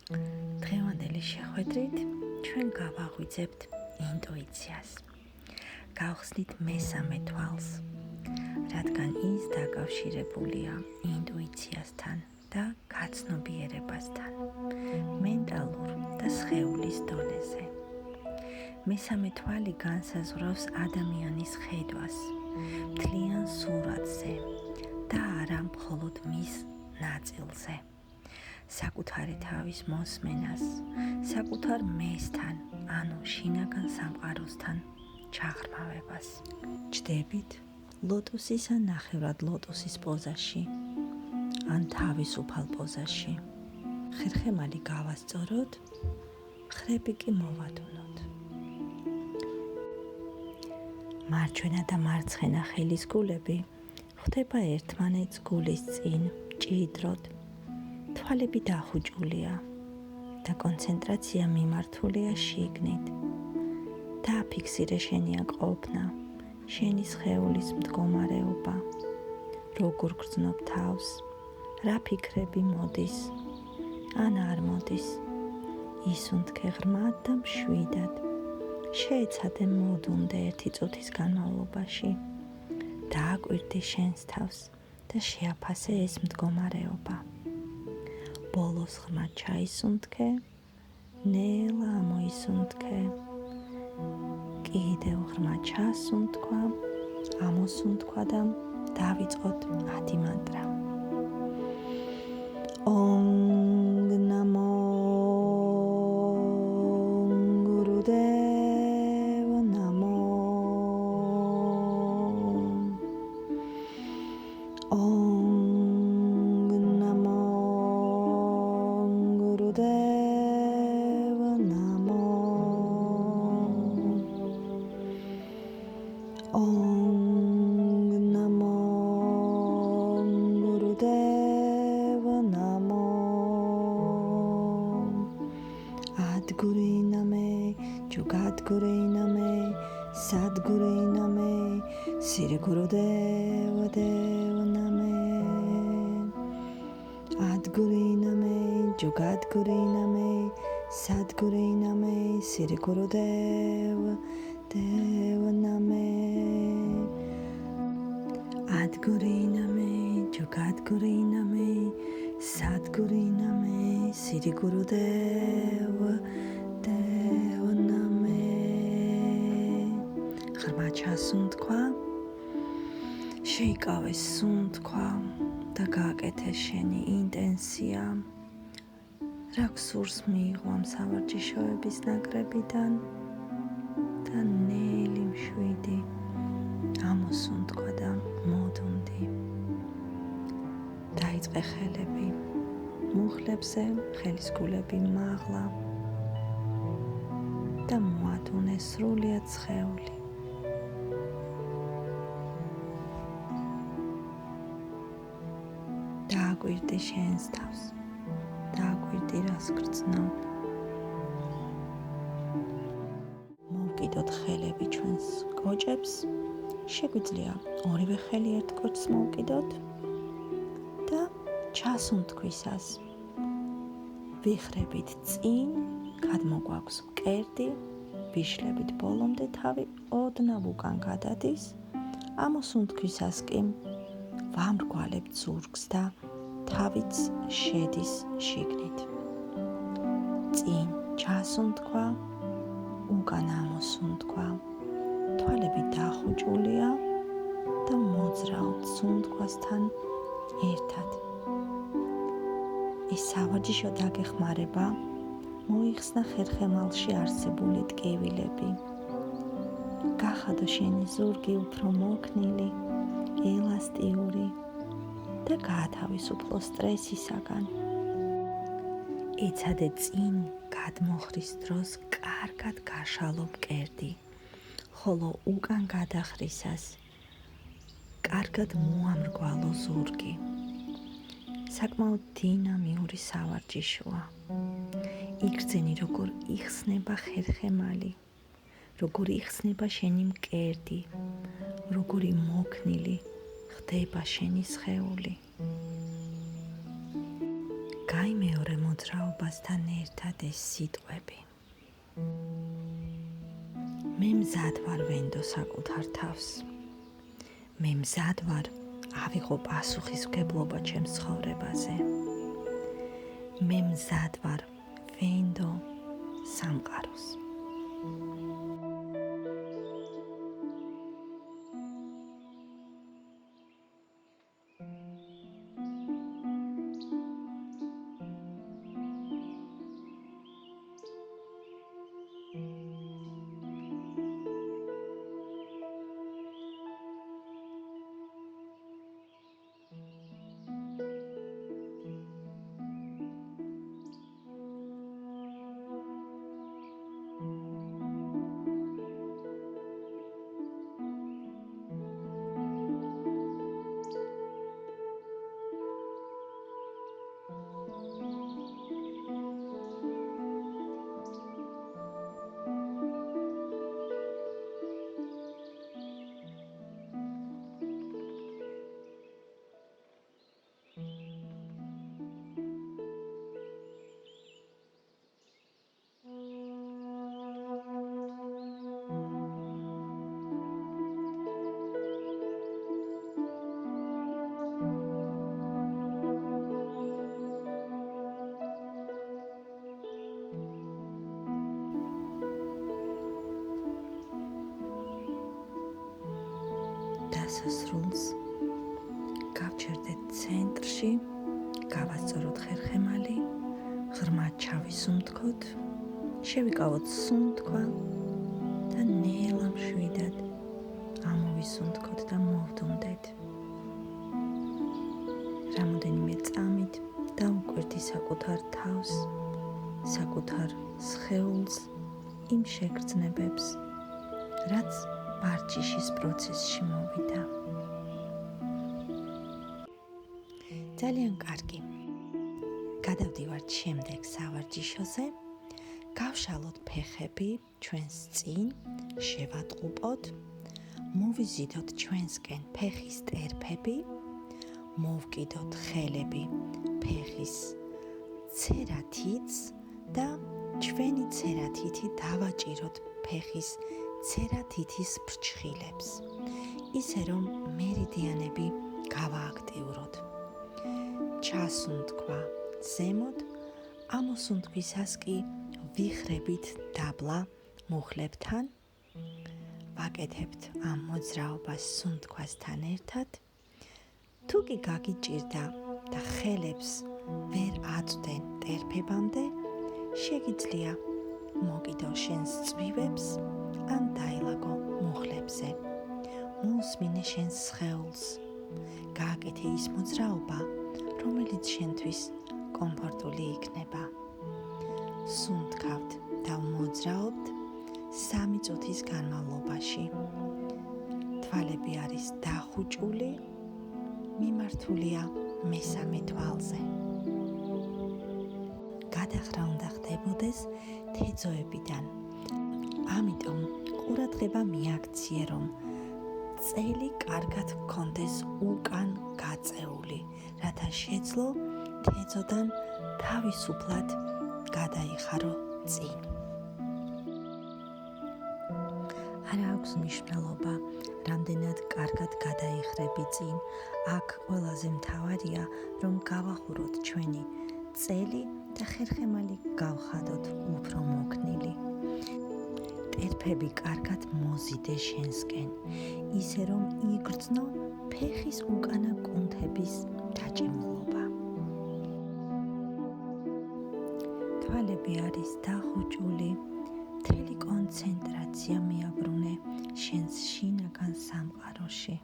დღევანდელი შეხვედრით ჩვენ გავაღვიძებთ ინტუიციას. გავხსნით მესამე თვალს, რადგან ის დაკავშირებულია ინტუიციასთან და გაცნობიერებასთან, მენტალურ და სხეულის დონეზე. მესამე თვალი განსაზღვრავს ადამიანის ხედვას, მთლიან სურათზე და არა მხოლოდ მის ნაწილზე. საკუთარი თავის მოსმენას, საკუთარ მესთან, ანუ შინაგან სამყაროსთან ჩაღრმავებას. ჯდებით ლოტოსის ან ნახევრად ლოტოსის პოზაში, ან თავისუფალ პოზაში. ხერხემალი გავასწოროთ, მხრები კი მოვადუნოთ. მარჯვენა და მარცხენა ხელის გულები ხვდება ერთმანეთს გულის წინ, მჭიდროდ. თვალები დახუჭულია და კონცენტრაცია მიმართულია შიგნით. დააფიქსირე შენი ყოფნა, შენი სხეულის მდგომარეობა, როგორ გრძნობ თავს, რა ფიქრები მოდის, ან არ მოდის. ისუნთქე ღრმად და მშვიდად. შეეცადე მოდუნდე 1 წუთის განმავლობაში. დააკვირდი შენს თავს და შეაფასე ეს მდგომარეობა. ბოლოს ღრმად ჩაისუნთქე, ნელა ამოისუნთქე. კიდევ ღრმად ჩასუნთქვა, ამოსუნთქვა და დავიწყოთ 10 მანტრა. ॐ नमो गुरुदेव नमो ॐ नमो गुरुदेव नमो ॐ नमो गुरुदेव नमो आद्गुरे नमे जुगाद्गुरे नमे सद्गुरे नमे श्री गुरुदेव देव नमे आद्गुरे नमे जुगाद्गुरे नमे सद्गुरे नमे श्री गुरुदेव देव नमे आद्गुरे नमे जुगाद्गुरे नमे सद्गुरे नमे श्री गुरुदेव देव नमे ღრმად ჩასუნთქვა, შეიკავე სუნთქვა და გააკეთე შენი ინტენსია. რა გსურს მიიღო ამ სავარჯიშოების ნაკრებიდან და ნელი მშვიდი ამოსუნთქვა და მოდუნდი. დაიწყე ხელები მუხლებზე, ხელის გულები მაღლა და მოადუნე სრულიად სხეული. დააკვირდი შენს თავს, დააკვირდი რას გრძნობ. მოვკიდოთ ხელები ჩვენს კოჭებს, შეგვიძლია ორივე ხელი ერთ კოჭს მოვკიდოთ და ჩასუნთქვისას ვიხრებით წინ, გადმოგვაქვს მკერდი, ვიშლებით ბოლომდე თავი, ოდნავ უკან გადადის. ამოსუნთქვისას კი ვამრგვალებთ ზურგს და თავიც შედის შიგნით. წინ ჩასუნთქვა, უკან ამოსუნთქვა. თვალები დახუჭულია და მოძრაობთ სუნთქვასთან ერთად. ეს სავარჯიშო დაგეხმარება მოიხსნა ხერხემალში არსებული ტკივილები. გახადო შენი ზურგი უფრო მოქნილი, ელასტიური და გაათავისუფლო სტრესისაგან. ეცადე წინ გადმოხრის დროს კარგად გაშალო მკერდი, ხოლო უკან გადახრისას კარგად მოამრგვალო ზურგი. საკმაოდ დინამიური სავარჯიშოა. იგრძენი როგორ იხსნება ხერხემალი, როგორ იხსნება შენი მკერდი, როგორი მოქნილი ხდება შენი სხეული. გაიმეორე მოძრაობასთან ერთად ეს სიტყვები. მე მზად ვარ ვენდო საკუთარ თავს. მე მზად ვარ ავიღო პასუხისმგებლობა ჩემს ცხოვრებაზე. მე მზად ვარ ვენდო სამყაროს. დასასრულს გავჩერდეთ ცენტრში, გავასწოროთ ხერხემალი, ღრმად ჩავისუნთქოთ, შევიკავოთ სუნთქვა და ნელა მშვიდად ამოვისუნთქოთ და მოვდუნდეთ. რამოდენიმე წამით დაუკვირდი საკუთარ თავს, საკუთარ სხეულს, იმ შეგრძნებებს, რაც ბარჯიშის პროცესში მოვიდა. ძალიან კარგი. გადავდივართ შემდეგ სავარჯიშოზე. გავშალოთ ფეხები ჩვენს წინ, შევატყუპოთ, მოვიზიდოთ ჩვენსკენ ფეხის ტერფები, მოვკიდოთ ხელები ფეხის ცერათიც და ჩვენი ცერათითი დავაჭიროთ ფეხის ცერათითის ფრჩხილებს, ისე რომ მერიდიანები გავააქტიუროთ. ჩასუნთქვა ზემოთ, ამოსუნთქვისას კი ვიხრებით დაბლა მუხლებთან, ვაკეთებთ ამ მოძრაობას სუნთქვასთან ერთად. თუ კი გაგიჭირდა და ხელებს ვერ აწვდენ ტერფებამდე, შეგიძლია მოკიდო შენს წვივებს ან დაილაგო მუხლებზე. მოусმინე შენს სხეულს. გააკეთე ის მოძრაობა, რომელიც შენთვის კომფორტული იქნება. სუნთქავთ და მოძრაობთ 3 წუთის განმავლობაში. თვალები არის დახუჭული, მიმართულია მესამე თვალზე. გადახრა უნდა ხდებოდეს თეძოებიდან. ამიტომ ყურადღება მიაქციე, რომ წელი კარგად გქონდეს უკან გაწეული, რათა შეძლო თეძოდან თავისუფლად გადაიხარო წინ. არა აქვს მნიშვნელობა, რამდენად კარგად გადაიხრები წინ. აქ ყველაზე მთავარია, რომ გავახუროთ ჩვენი წელი და ხერხემალი გავხადოთ უფრო მოქნილი. ტერფები კარგად მოზიდე შენსკენ, ისე რომ იგრძნო ფეხის უკანა კუნთების დაჭიმულობა. თვალები არის დახუჭული, მთელი კონცენტრაცია მიაბრუნე შენს შინაგან სამყაროში.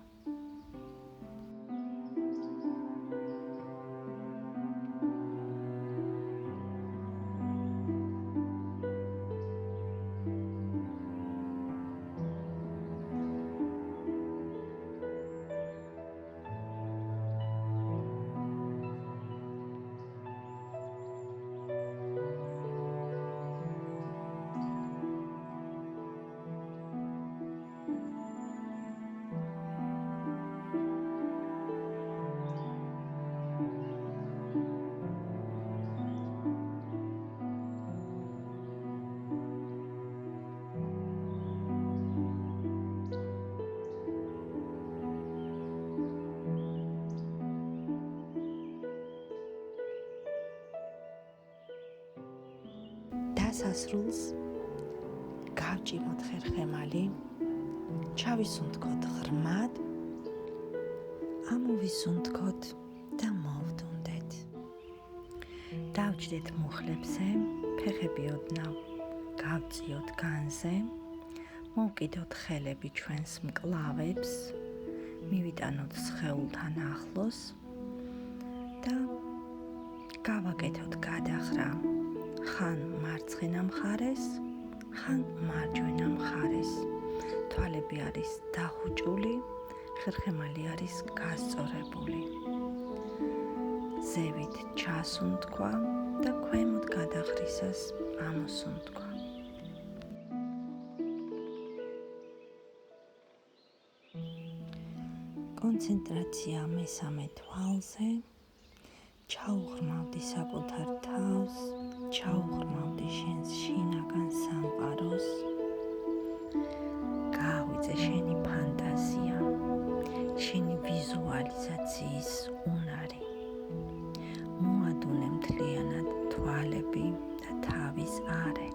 დასასრულს გავჭიმოთ ხერხემალი, ჩავისუნთქოთ ღრმად, ამოვისუნთქოთ და მოვდუნდეთ. დავჯდეთ მუხლებზე, ფეხები ოდნავ გავწიოთ განზე, მოვკიდოთ ხელები ჩვენს მკლავებს, მივიტანოთ სხეულთან ახლოს და გავაკეთოთ გადახრა ხან მარცხენა მხარეს, ხან მარჯვენა მხარეს. თვალები არის დახუჭული, ხერხემალი არის გასწორებული. ზევით ჩასუნთქვა და ქვემოთ გადახრისას ამოსუნთქვა. კონცენტრაცია მესამე თვალზე. ჩაუღრმავდი საკუთარ თავს, ჩაუღრმავდი შენს შინაგან სამყაროს. გააღვიძე შენი ფანტაზია, შენი ვიზუალიზაციის უნარი. მოადუნე მთლიანად თვალები და თავის არე.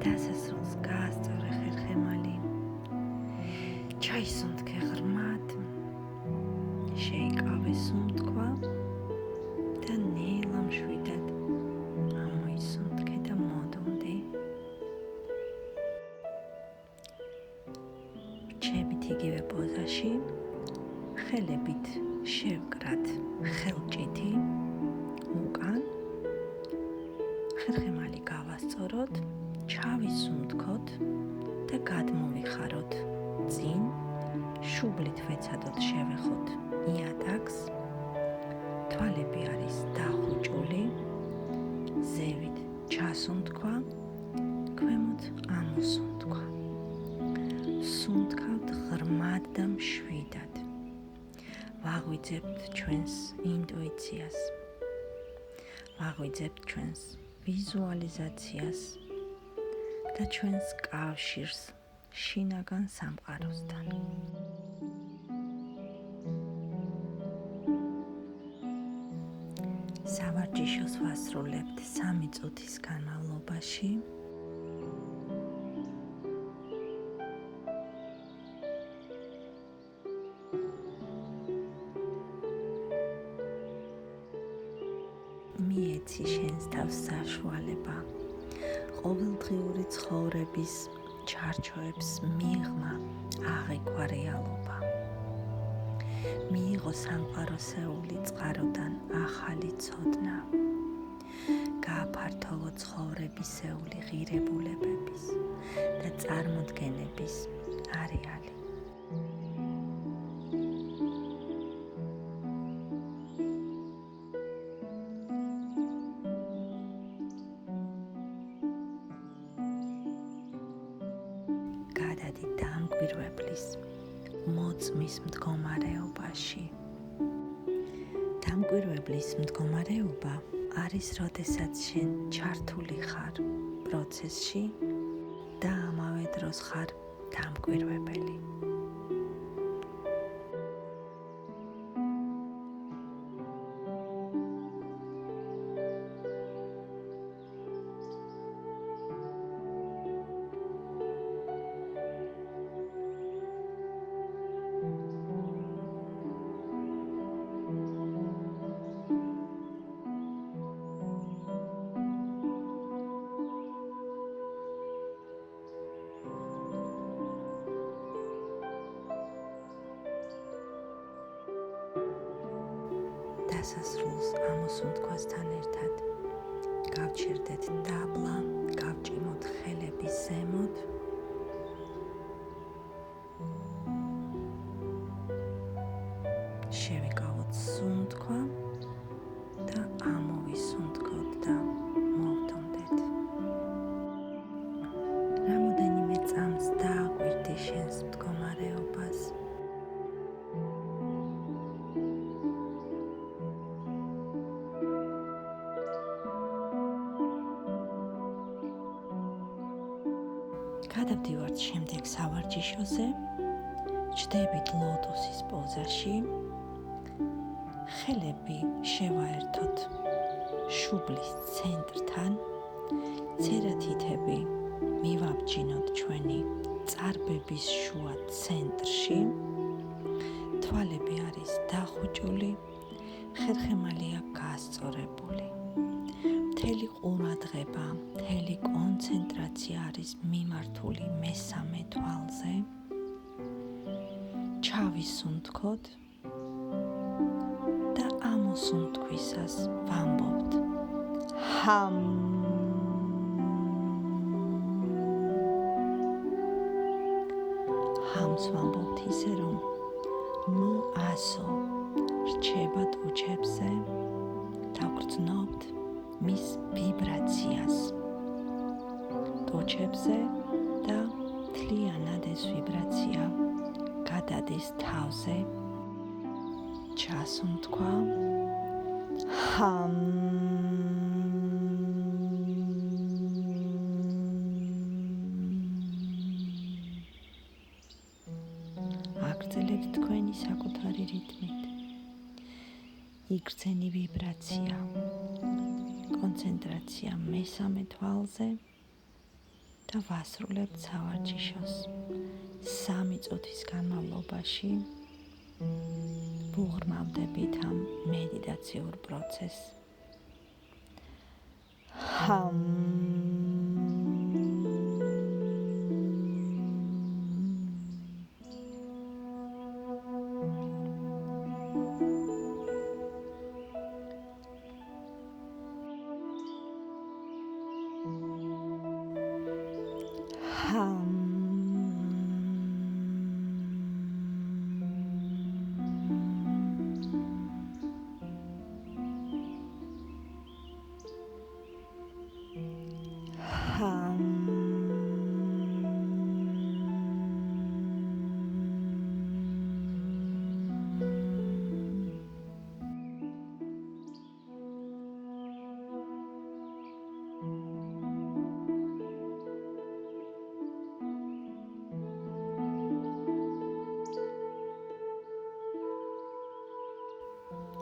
დასასრულს გაასწორე ხერხემალი, ჩაისუნთქე ღრმად, შეიკავე სუნთქვა და ნელა მშვიდად ამოისუნთქე და მოდუნდი. რჩებით იგივე პოზაში, ხელებით შევკრათ ხელჭითი უკან, ხერხემალი გავასწოროთ, ჩავისუნთქოთ და გადმოვიხაროთ წინ, შუბლით ვეცადოთ შევეხოთ იატაკს. თვალები არის დახუჭული, ზევით ჩასუნთქვა, ქვემოთ ამოსუნთქვა. სუნთქავთ ღრმად და მშვიდად. ვაღვიძებთ ჩვენს ინტუიციას, ვაღვიძებთ ჩვენს ვიზუალიზაციას და ჩვენს კავშირს შინაგან სამყაროსთან. სავარჯიშოს ვასრულებთ 3 წუთის განმავლობაში. მიეცი შენს თავს საშუალება ყოველდღიური ცხოვრების ჩარჩოებს მიღმა აღიქვა რეალობა. მიიღო სამყაროსეული წყაროდან ახალი ცოდნა. გააფართოვო ცხოვრებისეული ღირებულებების და წარმოდგენების არეალი. დამკვირვებლის მოწმის მდგომარეობაში. დამკვირვებლის მდგომარეობა არის, როდესაც შენ ჩართული ხარ პროცესში და ამავე დროს ხარ დამკვირვებელი. დასასრულს ამოსუნთქვასთან ერთად გავჩერდეთ დაბლა, გავჭიმოთ ხელები ზემოთ. შევიკავოთ სუნთქვა და ამოვისუნთქოთ და მოვდომდეთ. რამოდენიმე წამს დააკვირდი შენს მდგომარეობას. გადავდივართ შემდეგ სავარჯიშოზე, ჩდებით ლოტოსის პოზაში, ხელები შევაერთოთ შუბლის ცენტრთან, ცერათითები მივაბჯინოთ ჩვენი წარბების შუა ცენტრში, თვალები არის დახუჭული, ხერხემალია გასწორებული. მთელი ყურადღება, მთელი კონცენტრაცია არის მიმართული მესამე თვალზე. ჩავისუნთქოთ და ამოსუნთქვისას ვამბობთ ჰამ. ჰამს ვამბობთ ისე, რომ ასო რჩება ტუჩებზე, დავგრძნობთ მის ვიბრაციას ტუჩებზე და მთლიანად ეს ვიბრაცია გადადის თავზე. ჩასუნთქვა ჰამ. აგრძელებთ თქვენი საკუთარი რიტმით. იგრძენი ვიბრაცია, კონცენტრაცია მესამე თვალზე და ვასრულებთ სავარჯიშოს. 3 წუთის განმავლობაში ვუღრმავდებით ამ მედიტაციურ პროცესს. ჰამ.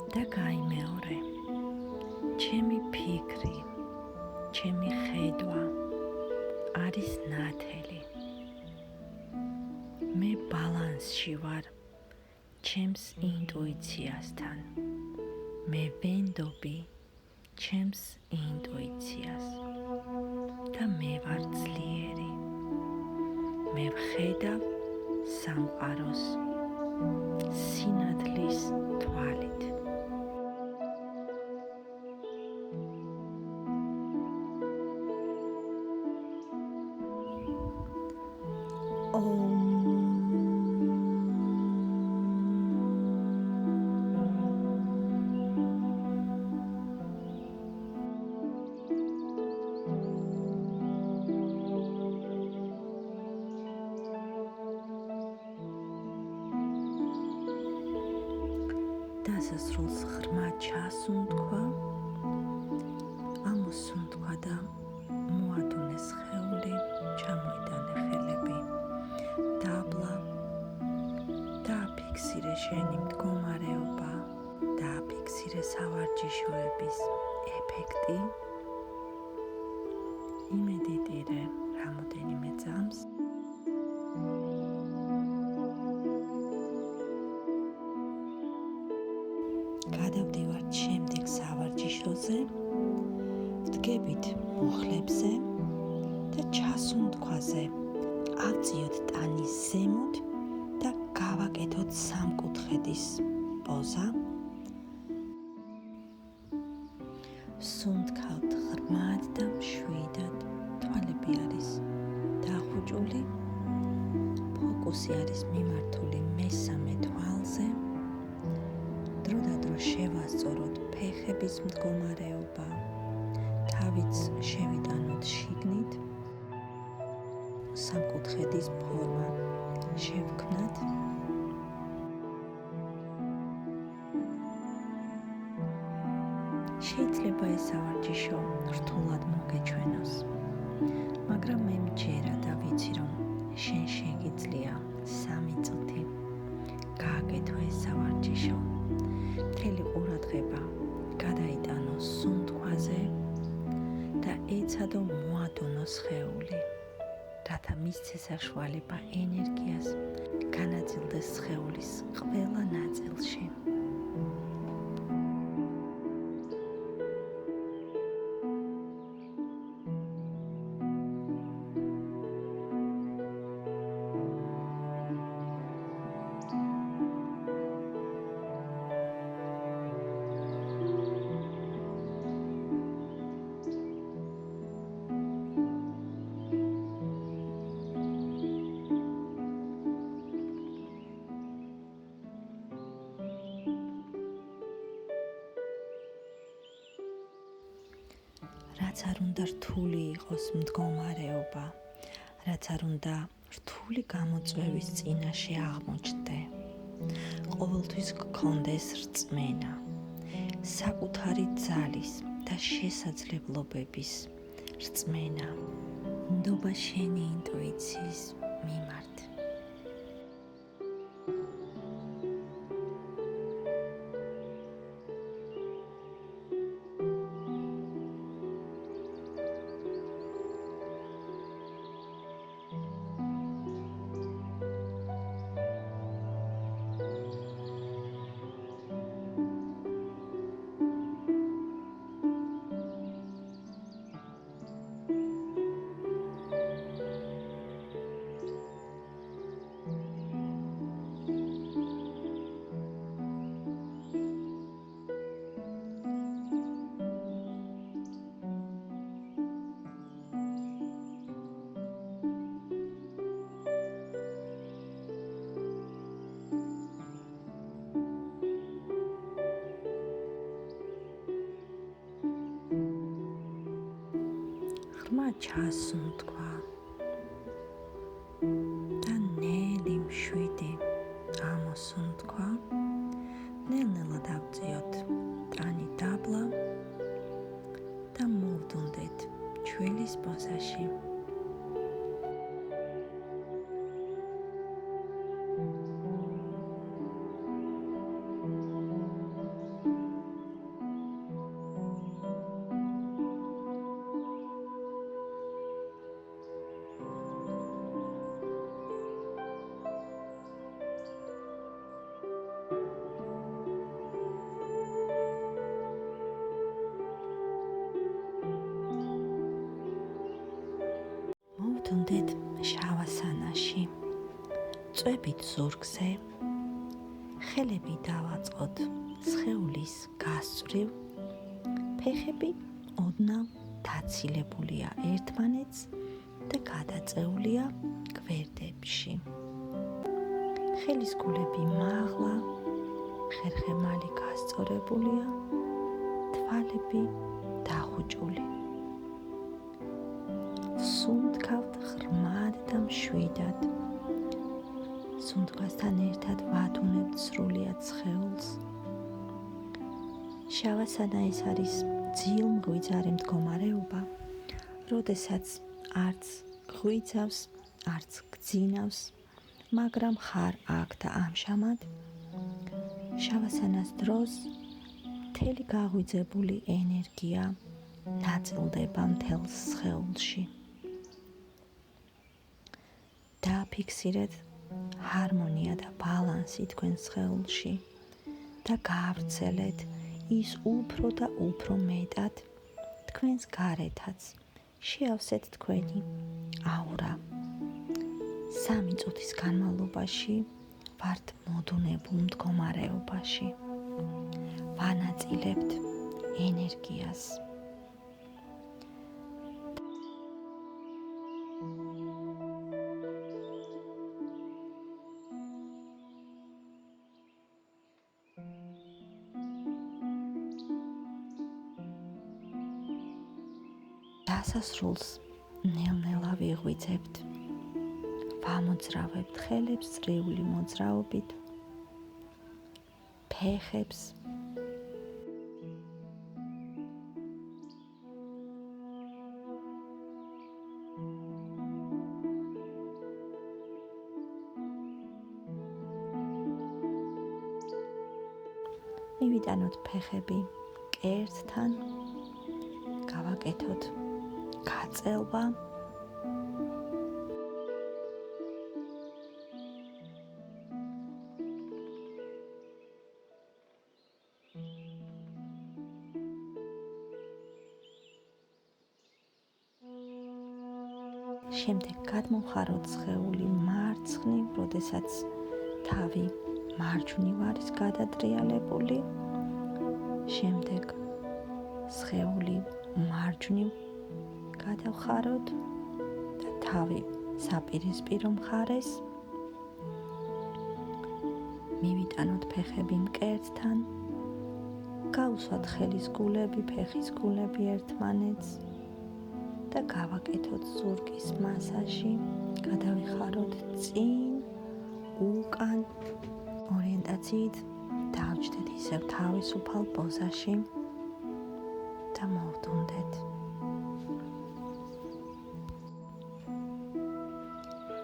და გაიმეორე, ჩემი ფიქრი, ჩემი ხედვა არის ნათელი. მე ბალანსში ვარ ჩემს ინტუიციასთან. მე ვენდობი ჩემს ინტუიციას და მე ვარ ძლიერი. მე ვხედავ სამყაროს სინათლის თვალით. წინასასრულს ღრმად ჩასუნთქვა, ამოსუნთქვა და მოადუნე სხეული, ჩამოიტანე ხელები, დაბლა, დააფიქსირე შენი მდგომარეობა, დააფიქსირე სავარჯიშოების ეფექტი, იმედიტირე რამოდენიმე წამს. გადავდივართ შემდეგ სავარჯიშოზე, ვდგებით მუხლებზე და ჩასუნთქვაზე ავწიოთ ტანის ზემოთ და გავაკეთოთ სამკუთხედის პოზა. სუნთქავთ ღრმად და მშვიდად, თვალები არის დახუჭული, ფოკუსი არის მიმართული მესამე თვალზე. დროდადრო შევასწოროთ ფეხების მდგომარეობა, თავიც შევიტანოთ შიგნით, სამკუთხედის ფორმა შევქმნათ. შეიძლება ეს სავარჯიშო რთულად მოგეჩვენოს, მაგრამ მე მჯერა და ვიცი, რომ შენ შეგიძლია 3 წუთი გააკეთო ეს სავარჯიშო. მთელი ყურადღება გადაიტანო სუნთქვაზე და ეცადო მოადუნო სხეული, რათა მისცე საშუალება ენერგიას განაწილდეს სხეულის ყველა ნაწილში. რაც არ უნდა რთული იყოს მდგომარეობა, რაც არ უნდა რთული გამოწვევის წინაშე აღმოჩნდე. ყოველთვის გქონდეს რწმენა, საკუთარი ძალის და შესაძლებლობების რწმენა, ნდობა შენი ინტუიციის მიმართ. ღრმად ჩასუნთქვა და ნელი მშვიდი ამოსუნთქვა. ნელ-ნელა დავწიოთ ტანი დაბლა და მოვდუნდეთ ჩვილის პოზაში. მოვდუნდეთ შავასანაში, წვებით ზურგზე, ხელები დავაწყოთ სხეულის გასწვრივ, ფეხები ოდნავ დაცილებულია ერთმანეთს და გადაწეულია გვერდებში. ხელის გულები მაღლა, ხერხემალი გასწორებულია, თვალები დახუჭული. სუნთქავთ ღრმად და მშვიდად. სუნთქვასთან ერთად ვადუნებთ სრულიად სხეულს. შავასანა ეს არის ძილ-მღვიძარი მდგომარეობა, როდესაც არც ღვიძავს, არც გძინავს, მაგრამ ხარ აქ და ამჟამად. შავასანას დროს მთელი გაღვიძებული ენერგია ნაწილდება მთელს სხეულში. დააფიქსირეთ ჰარმონია და ბალანსი თქვენს სხეულში და გაავრცელეთ ის უფრო და უფრო მეტად თქვენს გარეთაც. შეავსეთ თქვენი აურა. 3 წუთის განმავლობაში ვართ მოდუნებულ მდგომარეობაში. ვანაწილებთ ენერგიას. დასასრულს ნელ-ნელა ვიღვიძებთ. ვამოძრავებთ ხელებს წრიული მოძრაობით, ფეხებს, მივიტანოთ ფეხები კერძთან, გავაკეთოთ გაწელვა. შემდეგ გადმოვხაროთ სხეული მარცხნივ, როდესაც თავი მარჯვნივ არის გადატრიალებული. შემდეგ სხეული მარჯვნივ გადავხაროთ და თავი საპირისპირო მხარეს. მივიტანოთ ფეხები მკერდთან, გავუსვათ ხელის გულები, ფეხის გულები ერთმანეთს და გავაკეთოთ ზურგის მასაჟი. გადავიხაროთ წინ, უკან, ორიენტაციით დავჯდეთ ისევ თავისუფალ პოზაში და მოვდუნდეთ.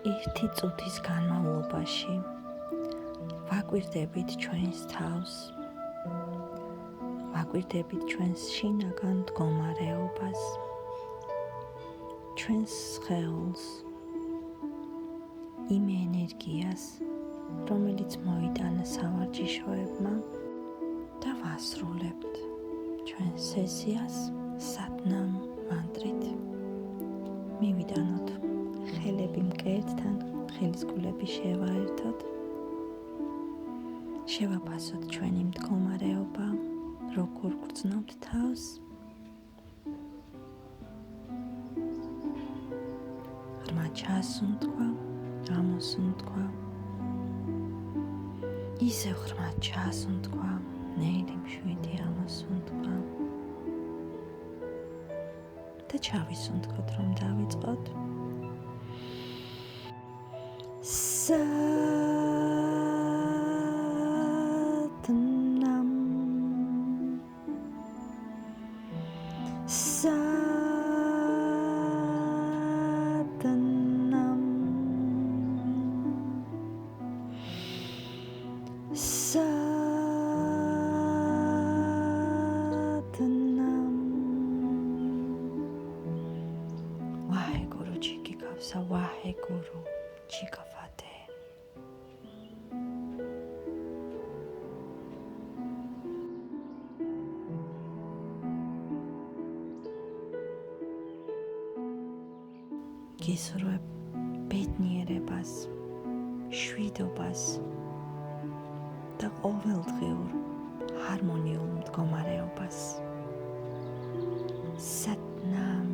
ერთი წუთის განმავლობაში ვაკვირდებით ჩვენს თავს, ვაკვირდებით ჩვენს შინაგან მდგომარეობას, ჩვენს სხეულს, იმ ენერგიას, რომელიც მოიტანა სავარჯიშოებმა და ვასრულებთ ჩვენ სესიას სატნამ მანტრით. მივიტანოთ ხელები მკერდთან, ხელის გულები შევაერთოთ. შევაფასოთ ჩვენი მდგომარეობა, როგორ გრძნობთ თავს. ღრმა ჩასუნთქვა, ამოსუნთქვა. ისევ ღრმა ჩასუნთქვა, ნელი მშვიდი ამოსუნთქვა. და ჩავისუნთქოთ, რომ დავიწყოთ. Satnam Satnam Satnam Vaheguru ji ki kavsa, Vaheguru ji ka fateh. გისურვებ ბედნიერებას, შვიდობას და ყოველდღიურ ჰარმონიულ მდგომარეობას. Satnam